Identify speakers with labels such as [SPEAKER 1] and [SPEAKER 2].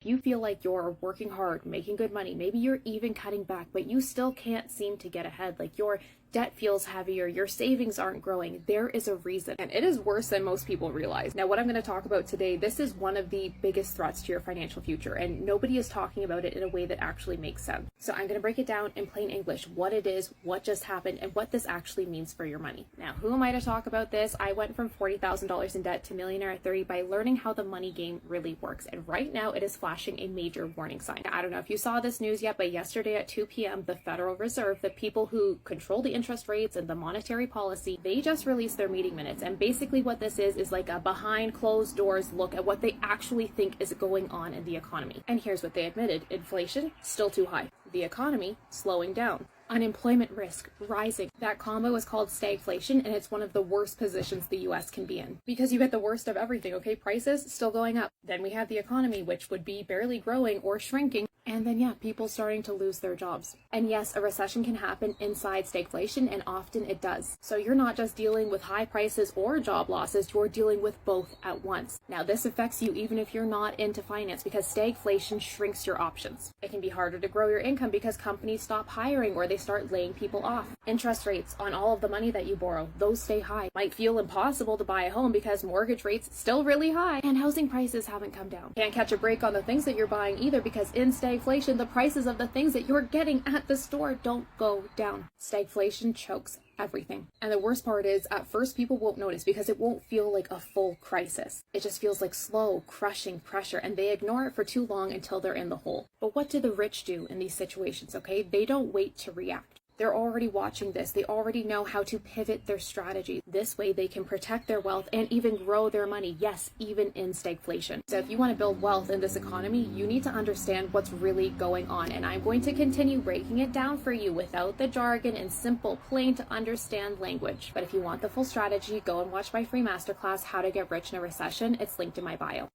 [SPEAKER 1] If you feel like you're working hard, making good money, maybe you're even cutting back, but you still can't seem to get ahead, like your debt feels heavier, your savings aren't growing, there is a reason. And it is worse than most people realize. Now, what I'm going to talk about today, this is one of the biggest threats to your financial future, and nobody is talking about it in a way that actually makes sense. So I'm going to break it down in plain English, what it is, what just happened, and what this actually means for your money. Now, who am I to talk about this? I went from $40,000 in debt to millionaire at 30 by learning how the money game really works. And right now it is flashing a major warning sign. I don't know if you saw this news yet, but yesterday at 2 p.m., the Federal Reserve, the people who control the interest rates and the monetary policy, they just released their meeting minutes. And basically what this is like a behind closed doors look at what they actually think is going on in the economy. And here's what they admitted. Inflation, still too high. The economy, slowing down. Unemployment risk, rising. That combo is called stagflation, and it's one of the worst positions the US can be in. Because you get the worst of everything, okay? Prices still going up. Then we have the economy, which would be barely growing or shrinking. And then, yeah, people starting to lose their jobs. And yes, a recession can happen inside stagflation, and often it does. So you're not just dealing with high prices or job losses, you're dealing with both at once. Now, this affects you even if you're not into finance, because stagflation shrinks your options. It can be harder to grow your income because companies stop hiring or they start laying people off. Interest rates on all of the money that you borrow, those stay high. Might feel impossible to buy a home because mortgage rates still really high and housing prices haven't come down. Can't catch a break on the things that you're buying either, because in stagflation, the prices of the things that you're getting at the store don't go down. Stagflation chokes everything. And the worst part is, at first people won't notice because it won't feel like a full crisis. It just feels like slow, crushing pressure, and they ignore it for too long until they're in the hole. But what do the rich do in these situations, okay? They don't wait to react. They're already watching this. They already know how to pivot their strategy. This way they can protect their wealth and even grow their money. Yes, even in stagflation. So if you want to build wealth in this economy, you need to understand what's really going on. And I'm going to continue breaking it down for you without the jargon and simple, plain to understand language. But if you want the full strategy, go and watch my free masterclass, How to Get Rich in a Recession. It's linked in my bio.